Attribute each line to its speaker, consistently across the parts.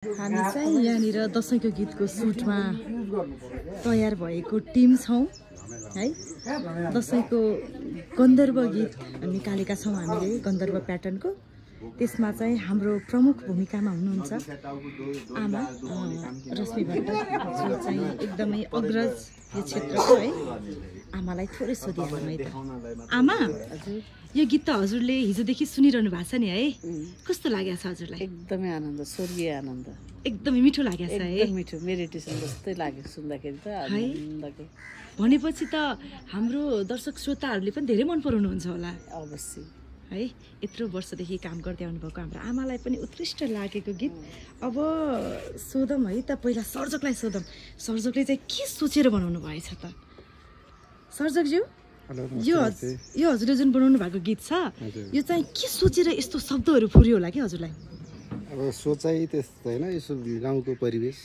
Speaker 1: हामी चाहिँ यहाँनिर दशैंको गीतको सुटमा तयार भएको टिम छौं है। दशैंको गन्धर्व गीत निकालेका छौं हामीले गन्धर्व प्याटर्नको। त्यसमा चाहिँ हाम्रो प्रमुख भूमिकामा हुनुहुन्छ आमा रश्मि भट्ट, जो चाहिँ एकदमै अग्रज यो क्षेत्रको है। आमालाई थोरै सोधिहालौँ है त। आमा, यो गीत त हजुरले हिजोदेखि सुनिरहनु भएको छ नि है, कस्तो लागेको छ हजुरलाई?
Speaker 2: एकदमै आनन्द, स्वर्गीय आनन्द,
Speaker 1: एकदमै मिठो लागेको छ है।
Speaker 2: एकदम मिठो, मेडिटेसन जस्तै लाग्यो सुन्दाखेरि त आनन्दको।
Speaker 1: भनेपछि त हाम्रो दर्शक श्रोताहरूले पनि धेरै मन पराउनुहुन्छ होला।
Speaker 2: अवश्य
Speaker 1: है, यत्रो वर्षदेखि काम गर्दै आउनुभएको हाम्रो आमालाई पनि उत्कृष्ट लागेको गीत। अब सोधौँ है त, पहिला सर्जकलाई सोधौँ, सर्जकले चाहिँ के सोचेर बनाउनु भएछ त? सर्जकज्यू, यो हजुरले जुन बनाउनु भएको गीत छ, यो चाहिँ के सोचेर यस्तो शब्दहरू फुर्यो होला कि हजुरलाई?
Speaker 3: अब सोचाइ त्यस्तो होइन, यसो गाउँको परिवेश,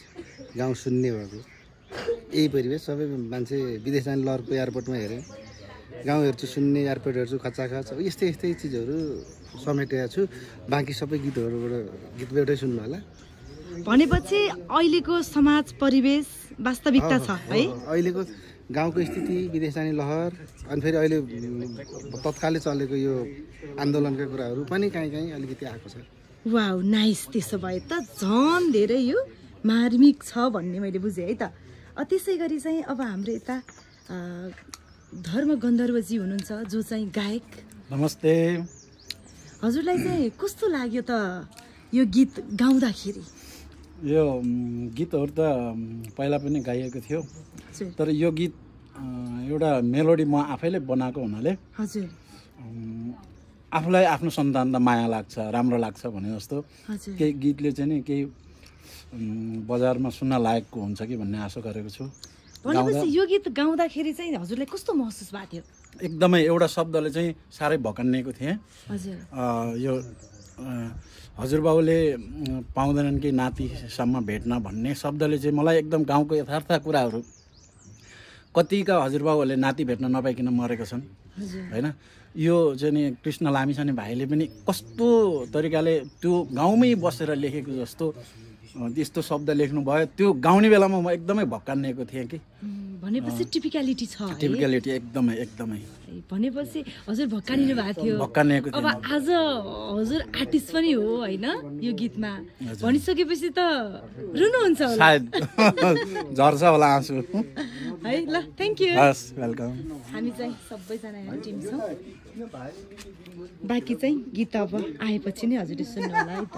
Speaker 3: गाउँ सुन्ने भएको यही परिवेश। सबै मान्छे विदेश जाने लहरको एयरपोर्टमा हेरेँ, गाउँ हेर्छु, सुन्ने, एयरपोर्ट हेर्छु, खचाखच यस्तै यस्तै चिजहरू समेटेको छु। बाँकी सबै गीतबाटै सुन्नु होला।
Speaker 1: भनेपछि अहिलेको समाज परिवेश वास्तविकता छ है।
Speaker 3: अहिलेको गाउँको स्थिति, विदेश जाने लहर, अनि फेरि अहिले तत्कालै चलेको यो आन्दोलनका कुराहरू पनि कहीँ अलिकति आएको छ।
Speaker 1: Wow, nice. त्यसो भए त झन् धेरै यो मार्मिक छ भन्ने मैले बुझेँ है त। त्यसै गरी चाहिँ अब हाम्रो यता धर्म गन्धर्वजी हुनुहुन्छ, जो चाहिँ गायक।
Speaker 4: नमस्ते।
Speaker 1: हजुरलाई चाहिँ कस्तो लाग्यो त यो गीत गाउँदाखेरि?
Speaker 4: यो गीतहरू त पहिला पनि गाइएको थियो, तर यो गीत एउटा मेलोडी म आफैले बनाएको हुनाले
Speaker 1: हजुर
Speaker 4: आफूलाई आफ्नो सन्तानलाई माया लाग्छ, राम्रो लाग्छ भने जस्तो केही गीतले चाहिँ नि केही बजारमा सुन्न लायकको हुन्छ कि भन्ने आशा गरेको छु।
Speaker 1: भनेपछि यो गीत गाउँदाखेरि चाहिँ हजुरलाई कस्तो महसुस भएको थियो?
Speaker 4: एकदमै एउटा शब्दले चाहिँ साह्रै भकन्नेको थिएँ।
Speaker 1: हजुर,
Speaker 4: यो हजुरबाबुले पाउँदैनन् कि नातिसम्म भेट्न भन्ने शब्दले चाहिँ मलाई एकदम गाउँको यथार्थ कुराहरू, कतिका हजुरबाबुहरूले नाति भेट्न नपाइकन मरेका छन् होइन। यो चाहिँ नि कृष्ण लामिछाने भाइले पनि कस्तो तरिकाले त्यो गाउँमै बसेर लेखेको जस्तो त्यस्तो शब्द लेख्नुभयो। त्यो गाउने बेलामा म एकदमै भक्कानिएको थिएँ कि।
Speaker 1: भनेपछि टिपिकलिटी छ,
Speaker 4: टिपिकलिटी एकदमै एकदमै।
Speaker 1: भनेपछि हजुर भक्कानिनु भएको थियो।
Speaker 4: भक्कानिएको
Speaker 1: अब आज हजुर आर्टिस्ट पनि हो होइन यो गीतमा, भनिसकेपछि त रुनुहुन्छ होला
Speaker 4: सायद। झर्छ होला आँसु
Speaker 1: है। ल, थ्याङ्क यू।
Speaker 4: हस्, वेलकम।
Speaker 1: हामी चाहिँ सबैजना यहाँ टिम छौँ। बाँकी चाहिँ गीत अब आएपछि नै हजुरले सुन्नु होला है त।